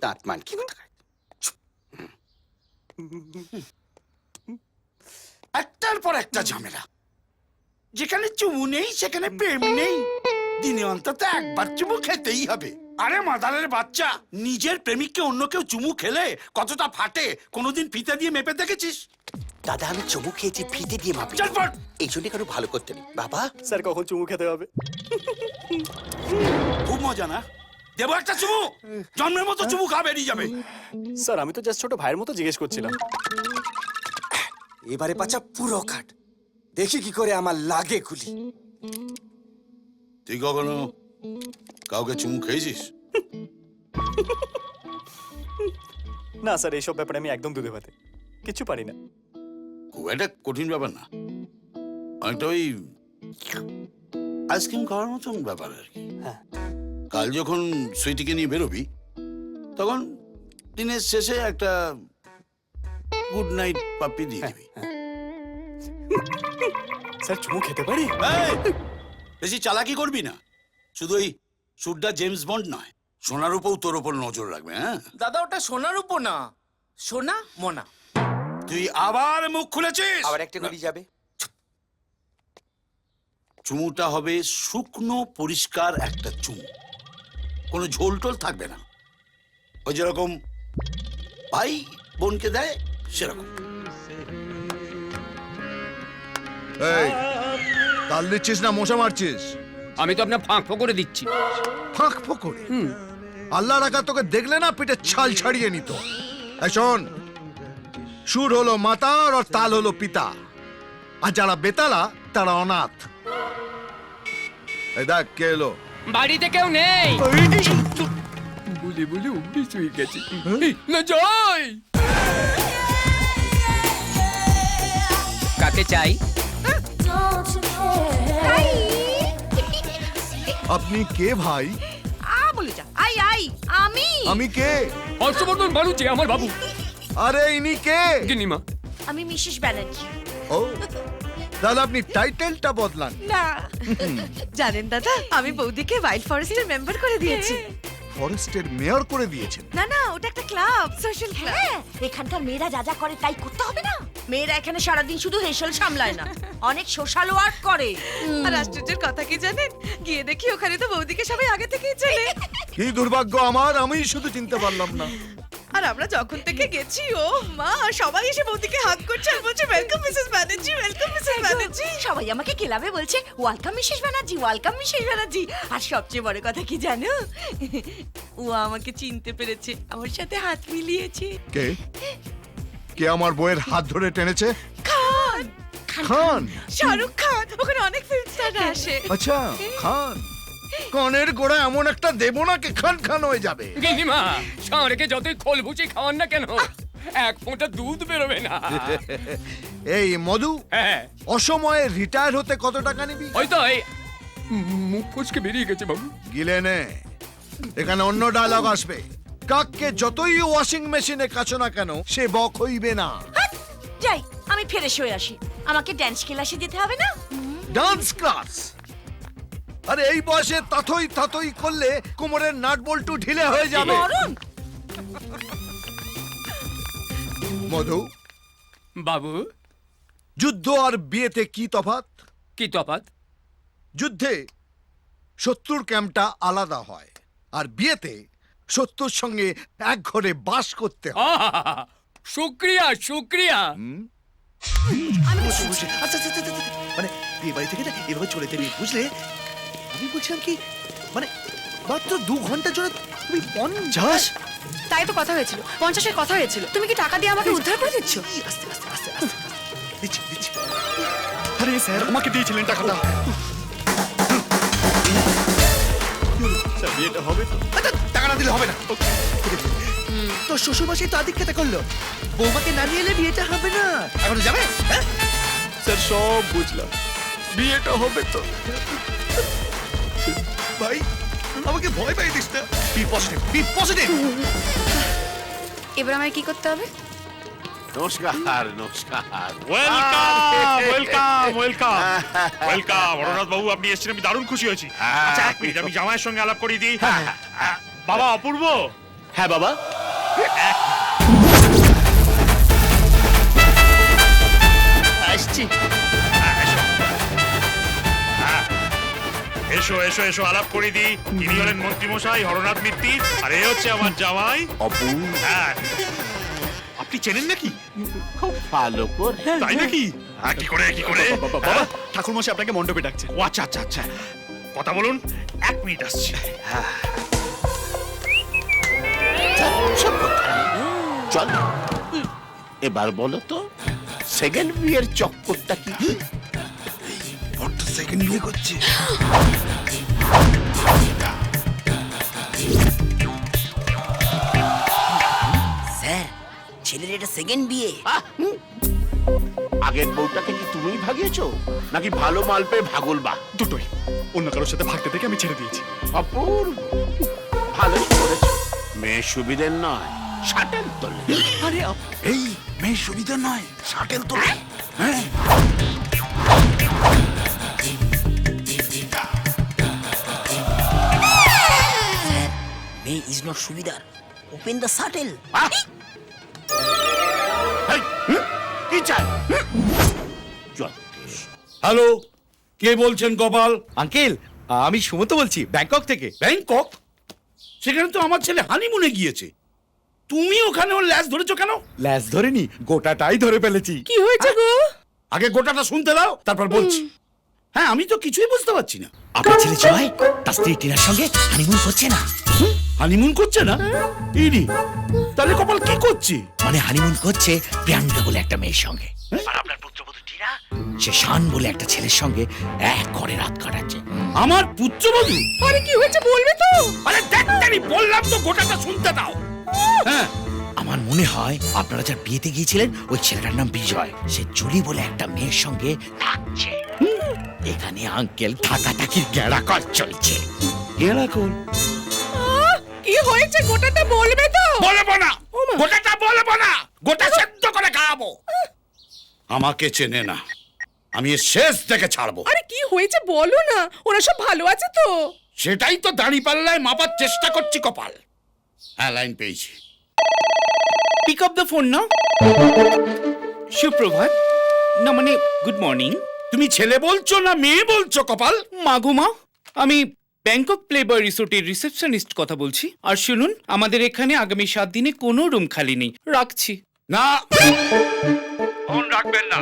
দাঁত মান কি কথা একটার পর একটা ঝামেলা। যেখানে চুমু নেই সেখানে প্রেম নেই। দিনে অন্তত একবার চুমু খেতেই হবে। আরে মাদারের বাচ্চা, নিজের প্রেমিককে অন্য কেউ চুমু খেলে কতটা ফাটে কোনোদিন ফিতে দিয়ে মেপে দেখেছিস? দাদা আমি চুমু খেয়েছি ফিতে দিয়ে মাপি। চল পড়। এই জন্য কারো ভালো করতে নেই বাবা। স্যার কখন চুমু খেতে হবে? খুব মজা না? দেবো একটা চুমু, জন্মের মতো চুমু খা বেরিয়ে যাবে। স্যার আমি তো জাস্ট ছোট ভাইয়ের মতো জিজ্ঞেস করছিলাম। এবারে পাচা পুরো কাট, দেখি কি করে আমার লাগে গুলি। তুই কখনো কাউকে চুমু খেয়েছিস? না স্যার এইসব ব্যাপারে আমি একদম দুধে ভাতে কিছু পারি না। খুব একটা কঠিন ব্যাপার না, অনেকটা ওই আইসক্রিম খাওয়ার মতন ব্যাপার আর কি। হ্যাঁ। কাল যখন সুইটিকে নিয়ে বেরোবি তখন দিনের শেষে একটা গুড নাইট পাপ্পি দিয়ে দিবি। স্যার চুমু খেতে পারি? এই, বেশি চালাকি করবি না। শুধু এই সুরটা জেমস বন্ড নয়, সোনার উপর তোর উপর নজর রাখবে। হ্যাঁ দাদা ওটা সোনার উপর না, সোনা মোনা। তুই আবার মুখ খুলেছিস। আবার একটা গুলি যাবে। চুমুটা হবে শুকনো পরিষ্কার একটা চুমু, কোনো ঝোল টোল থাকবে না। ওই যেরকম ভাই বোনকে দেয় সেরকম। এই তাল দিচ্ছিস না মশা মারছিস? আমি তো আপনার ফাঁক করে দিচ্ছি। ফাঁক ফোকরে আল্লাহ রাখা তোকে দেখলে না পিঠে ছাল ছাড়িয়ে নিত। এই শোন, সুর হলো মাতা আর তাল হলো পিতা, আর যারা বেতালা তারা অনাথ। এই দেখ কে এলো। বাড়িতে কেউ নেই বলে বলে অভ্যেস হয়ে গেছে। না জয়, কাকে চাই? আপনি কে ভাই? বলে যা। আই আই আমি আমি কে? হর্ষবর্ধন বাড়ুচে আমার বাবু। আরে ইনি কে? গিনিমা। আমি মিসেস ব্যানার্জি। ও তাহলে আপনি টাইটেলটা বদলান। না জানেন দাদা, আমি বৌদিকে ওয়াইল্ড ফরেস্টের মেম্বার করে দিয়েছি। ফরেস্টের মেয়র করে দিয়েছেন? না না, ওটা একটা ক্লাব, সোশ্যাল ক্লাব। এখানকার মেয়েরা যা যা করে তাই করতে হবে না। মেয়েরা এখানে সারাদিন শুধু হেসেল সামলায় না, অনেক সোশ্যাল ওয়ার্ক করে। আর আশ্চর্যের কথা কি জানেন, গিয়ে দেখি ওখানে তো বৌদিকে সবাই আগে থেকেই চেনে। কি দুর্ভাগ্য আমার, আমি শুধু চিনতে পারলাম না। আর আমরা যখন থেকে গেছি, ও মা, সবাই এসে বৌদিকে হাত করছে আর বলছে welcome Mrs Banerjee, welcome Mrs Banerjee. সবাই আমাকে ক্লাবে বলছে welcome Mrs Banerjee, welcome Mrs Banerjee. আর সবচেয়ে বড় কথা কি জানো, ও আমাকে চিনতে পেরেছে, আমার সাথে হাত মিলিয়েছে। কে কে আমার বইয়ের হাত ধরে টেনেছে? খান, খান? শাহরুখ খান, ওখানে অনেক ফিল্ম স্টার আসে। আচ্ছা খান। কানের গোড়া এমন একটা দেবো না কি খান খান হয়ে যাবে। গিনিমা, ষাঁড়কে যতই খোল ভুচি খাওয়ান না কেন, এক ফোঁটা দুধ বেরোবে না। এই মধু, হ্যাঁ অসময়ে রিটায়ার হতে কত টাকা নিবি? হয়তো এই মুখ ফসকে বেরিয়ে গেছে বাবু। গিলে নে, এখানে অন্য ডায়লগ আসবে। কাককে যতই ওয়াশিং মেশিনে কাছো না কেন সে বক হইবে না। যাই আমি ফ্রেশ হয়ে আসি, আমাকে ড্যান্স ক্লাসে যেতে হবে না। Dance class? আরে এই বয়সে তাথই তাথই করলে কোমরের নাট বল্টু ঢিলে হয়ে যাবে। মরণ। মধু, বাবু যুদ্ধ আর বিয়েতে কি তফাৎ? কি তফাৎ? যুদ্ধে শত্রুর ক্যাম্পটা আলাদা হয়, আর বিয়েতে শত্রুর সঙ্গে এক ঘরে বাস করতে হয়। শুক্রিয়া শুক্রিয়া। আচ্ছা মানে বিয়ে বাড়ি থেকে না এভাবে চলে যাবি বুঝলে? আমি বলছিলাম কি, মানে মাত্র 2 ঘন্টার জন্য তুমি 50? তাই তো কথা হয়েছিল, 50-এর কথা হয়েছিল। তুমি কি টাকা দিয়ে আমাকে উদ্ধার করে দিচ্ছ? আস্তে আস্তে আস্তে আস্তে দিচ্ছি। আরে স্যার আমাকে দিয়েছিলেন টাকাটা। স্যার বিয়েটা হবে তো? আচ্ছা টাকা না দিলে হবে না। তোর শ্বশুরমশাই তো আদিক্ষেতা করলো, বৌমাকে না নিয়ে এলে বিয়েটা হবে না। এখন যাবে? হ্যাঁ স্যার সব বুঝলাম, বিয়েটা হবে তো। ভাই আমাকে ভয় পাই দিস না। Be positive. এবার আমায় কি করতে হবে? নমস্কার নমস্কার welcome welcome welcome welcome Harnath বাবু আপনি এসেছেন আমি দারুণ খুশি হয়েছি আচ্ছা এক মিনিট আমি জামাইয়ের সঙ্গে আলাপ করিয়ে দিই বাবা অপূর্ব হ্যাঁ বাবা আসছি। এসো এসো এসো আলাপ করে দিই ইনি হলেন মন্ত্রীমশাই হরনাথ মিত্তি আর এ হচ্ছে আমার জামাই অপূর্ব হ্যাঁ আপনি চেনেন নাকি খুব ভালো করে তাই নাকি কি করে বাবা ঠাকুর মশাই আপনাকে মণ্ডপে ডাকছে। ও আচ্ছা আচ্ছা আচ্ছা কথা বলুন 1 মিনিট আসছি চল এবার বলো তো সেকেন্ড বিয়ের চক্করটা কি বড্ড সেকেন্ড বিয়ে করছে। স্যার ছেলের এটা সেকেন্ড বিয়ে। আগের বউটাকে কি তুমিই ভাগিয়েছো নাকি ভালো মাল পেয়ে ভাগল বা দুটোই অন্য কারোর সাথে ভাগতে থেকে আমি ছেড়ে দিয়েছি। অপূর্ব ভালোই করেছো মেয়ে সুবিধের নয় শাটেল তোলে আরে এই মেয়ে সুবিধা নয়, শাটেল তোলে। হ্যাঁ স্যার মে ইজ নট সুবিধার, ওপেন দ্য শাটেল। এই, কি চাই চল হ্যালো, কে বলছেন গোপাল? আঙ্কেল আমি সুমন্ত বলছি ব্যাংকক থেকে। ব্যাংকক? সেখানে তো আমার ছেলে হানিমুনে গিয়েছে। তুমি ওখানে ওর ল্যাজ ধরেছো কেন? ল্যাস ধরেনি, গোটাটাই ধরে ফেলেছি। কি হয়েছে গো? আগে গোটাটা শুনতে দাও, তারপর বলছি। হ্যাঁ, আমি তো কিছুই বুঝতে পারছি না। আপনার ছেলে জয় তার স্ত্রী টিনার সঙ্গে হানিমুন করছে না। হানিমুন করছে না? ইনি তাহলে কপাল কি করছে? মানে হানিমুন করছে প্রিয়াঙ্কা বলে একটা মেয়ের সঙ্গে, আর আপনার পুত্রবধূ টিনা সে শান বলে একটা ছেলের সঙ্গে এক ঘরে রাত কাটাচ্ছে। আমার পুত্রবধূ? আরে কি হয়েছে বলবে তো? আরে দেখতানি বললাম তো গোটাটা শুনতে দাও। হ্যাঁ, আমার মনে হয় আপনারা যার বিয়েতে গিয়েছিলেন ওই ছেলেটার নাম বিজয়, সে জুলি বলে একটা মেয়ের সঙ্গে থাকছে। এখানে আঙ্কেল থাকাথাকির গেড়াকর চলছে। এরকম কি হয়েছে গোটাটা বলবে তো? বলবো না, গোটাটা বলবো না, গোটা সেদ্ধ করে খাওয়াবো। আমাকে চেনে না, আমি এর শেষ দেখে ছাড়বো। আরে কি হয়েছে বলো না, ওরা সব ভালো আছে তো? সেটাই তো দাঁড়িপাল্লায় মাপার চেষ্টা করছি কপাল। হ্যাঁ, লাইন পেয়েছি। পিক আপ দ্য ফোন নাও। সুপ্রভাত, না মানে গুড মর্নিং। তুমি ছেলে বলছো না মেয়ে বলছো কপাল? মাগুমা, আমি ব্যাংকক প্লেবয় রিসোর্টের রিসেপশনিস্ট কথা বলছি। আর শুনুন, আমাদের এখানে আগামী 7 দিনে কোনো রুম খালি নেই। রাখছি। না, ফোন রাখবেন না।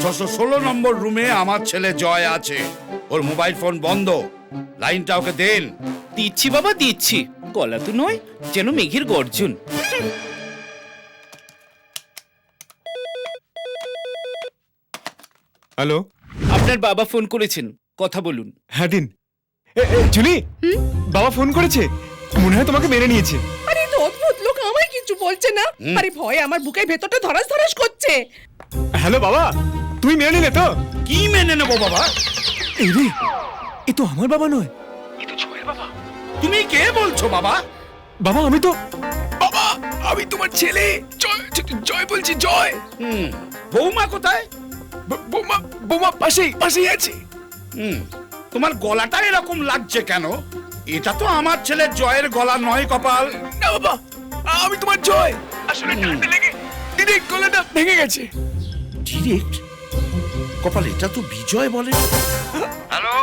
616 নম্বর রুমে আমার ছেলে জয় আছে, ওর মোবাইল ফোন বন্ধ। লাইনটা ওকে দেন। দিচ্ছি বাবা দিচ্ছি, গলা তো নয় যেন মেঘের গর্জন। হ্যালো আপনার বাবা ফোন করেছেন, কথা বলুন। হ্যাঁ দিন। জুলি বাবা ফোন করেছে, মনে হয় তোমাকে মেনে নিয়েছে। আরে তো অদ্ভুত লোক, আমায় কিছু বলছে না। আরে ভয়ে আমার বুকের ভেতরটা ধরাস ধরাস করছে। হ্যালো বাবা, তুমি মেনে নিলে তো? কি মেনে নেবো বাবা? এই রে, এ তো আমার বাবা নয়। তুমি কে বলছো বাবা? বাবা আমি তো বাবা আমি তোমার ছেলে জয় জয় বলছি। জয় বৌমা কোথায়? বোমা বোমা পাশেই আছে। তোমার গলাটা এরকম লাগছে কেন? এটা তো আমার ছেলের জয়ের গলা নয় কপাল। না বাবা, আমি তোমার জয়। আসলে ঠান্ডা লেগে ডিরেক্ট গলাটা ভেঙে গেছে। ডিরেক্ট? কপাল, এটা তো বিজয় বলে। হ্যালো,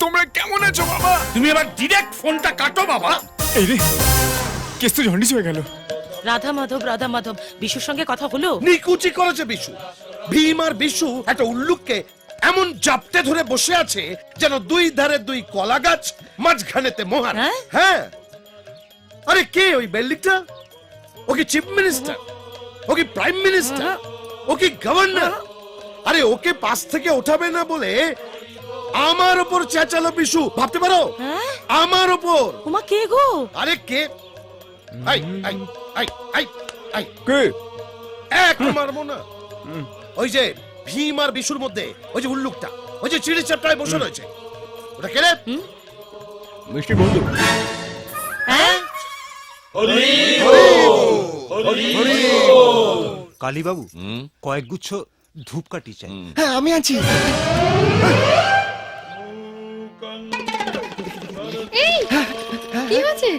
তোমরা কেমন আছো বাবা? তুমি এবার ডিরেক্ট ফোনটা কাটো বাবা। এই রে, কেস তো জন্ডিস হয়ে গেল। রাধা মাধব বিশুর সঙ্গে কথা হলো? নিকুচি করেছে বিশু। ভীম আর বিশু একটা উল্লুককে এমন জাপটে ধরে বসে আছে যেন দুই ধারে দুই কলা গাছ, মাঝখানেতে মোহর। হ্যাঁ, আরে কে ওই বেল্লিকটা? ও কি চিফ মিনিস্টার? ও কি প্রাইম মিনিস্টার? ও কি গভর্নর? আরে ওকে পাশ থেকে ওঠাবে না বলে আমার ওপর চেঁচালো বিশু, ভাবতে পারো? আমার ওপর। ওমা কে গো? আরে কে? আই আই আই আই আই কে? এক মারবো না। ওই যে ভীম আর বিশুর মধ্যে ওই যে উল্লুকটা, ওই যে চিড়ি চাপটায় বসে রয়েছে, ওটা কে রে? মিষ্টি বন্ধু। হ্যাঁ, হরি কালীবাবু কয়েক গুচ্ছ ধূপকাঠি চাই। হ্যাঁ আমি আছি। এই কি হয়েছে?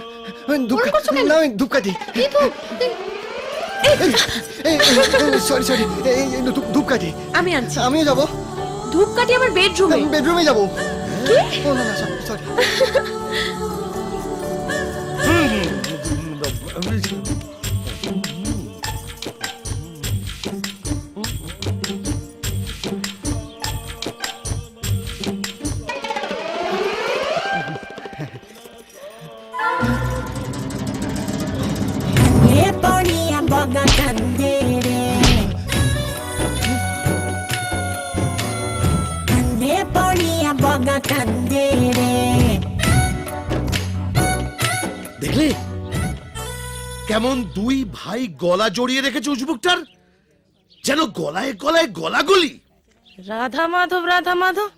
ধূপকাঠি। সরি সরি, ধূপকাঠি। আমি আনছি। আমিও যাবো। ধূপকাঠি আমার বেডরুমে। বেডরুমে যাবো। কি? ও না না সরি। দেখলে কেমন দুই ভাই গলা জড়িয়ে রেখেছে উজবুকটার, যেন গলায় গলায় গলাগলি। রাধা মাধব রাধা মাধব।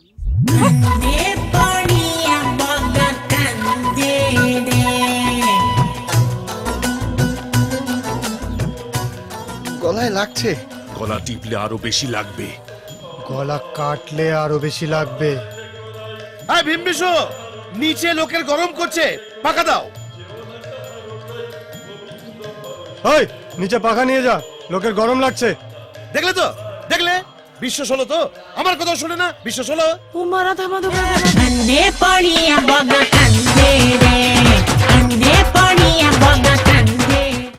গলায় লাগছে। গলা টিপলে আরো বেশি লাগবে। গলা কাটলে আরো বেশি লাগবে। হ্যাঁ ভীমবিশু, নিচে লোকের গরম করছে, পাকা দাও। ওই নিচে পাখা নিয়ে যা, লোকের গরম লাগছে। দেখলে তো, দেখলে বিশ্বাস হলো তো? আমার কথা শুনে না, বিশ্বাস হলো? উমা রাধা মাধব কান্দে পড়িয়া বগা কান্দে রে, কান্দে পড়িয়া বগা